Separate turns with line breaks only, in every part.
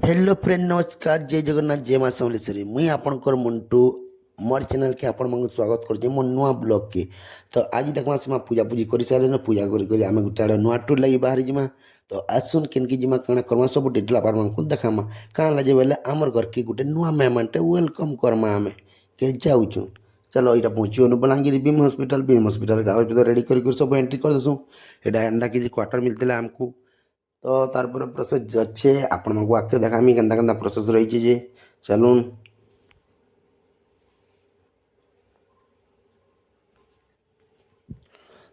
Hello friend नमस्कार जय जगन्नाथ जय माँ समलेश्वरी मुई आपणकर मंटू मोर चैनल के आपण मन स्वागत कर मो नुआ ब्लॉग के। तो आज देखमा से पूजा पूजी कर सारे पूजा कर आम गोटे आड़े नुआ टूर लगी बाहर जीमा। तो आसुन केनकी जीमा काଣା करमा सब डिटेल आपण मन को देखामा काँ लगे बोले आमर घर के गोटे नुआ मेहमान टे वेलकम करमा आमे के जाऊँ। चलो यहाँ पहुँची बलांगीर बीम हस्पिटाल गाँव रेडी कर सब एंट्री कर देसूँ। यहाँ एंता किसी क्वार्टर मिलते आमको तो तारपर प्रोसेस अच्छे आपण को आके देखामी केन्ता केन्ता प्रोसेस रही जे चलून।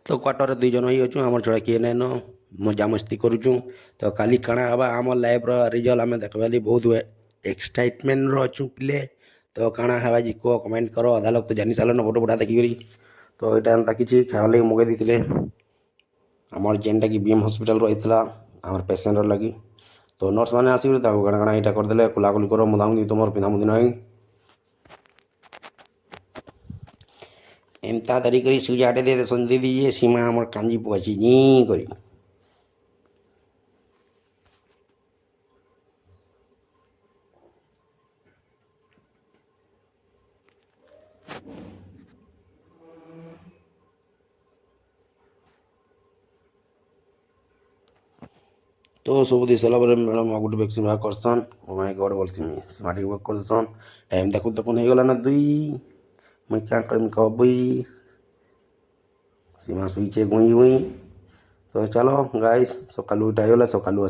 तो क्वार्टर दुई जन ही अच्छु आमर छड़ा किए नाइन मजा मस्ती करुचु। तो काली काଣା हवा आम लाइफ रिजल्ट आम देखा बहुत एक्साइटमेंट अच्छु पिले। तो काଣା हवा जी कह कमेंट कर अधा लोग तो जानी सारे फोटो फटा देखिकी। तो यहाँ एंता कि खावा लगे मगै देते आमर जेनटा कि बीएम हस्पिटाल रही आमर पेसेंट लगी। तो नर्स मैंने आसिक काଣା काଣା यहाँ करदे खुलाखुली कर मुदामुदी तुम पिंधा मुदी नहीं एमता तरी कर सुजाटे दे दे दीजिए सीमा आमर कांजी पुआची जी करी। तो सब दे सारा मैडम गोटे वैक्सीन बाहर करसन ओ माय गॉड बोलसी सीमाटी वर्क कर देसन। टाइम देखो देखो हो गला ना दुई मुई क्या करमी कह बुई सीमा सुईचे गुई गुई। तो चलो गाइस सकालू उठाइला सकालू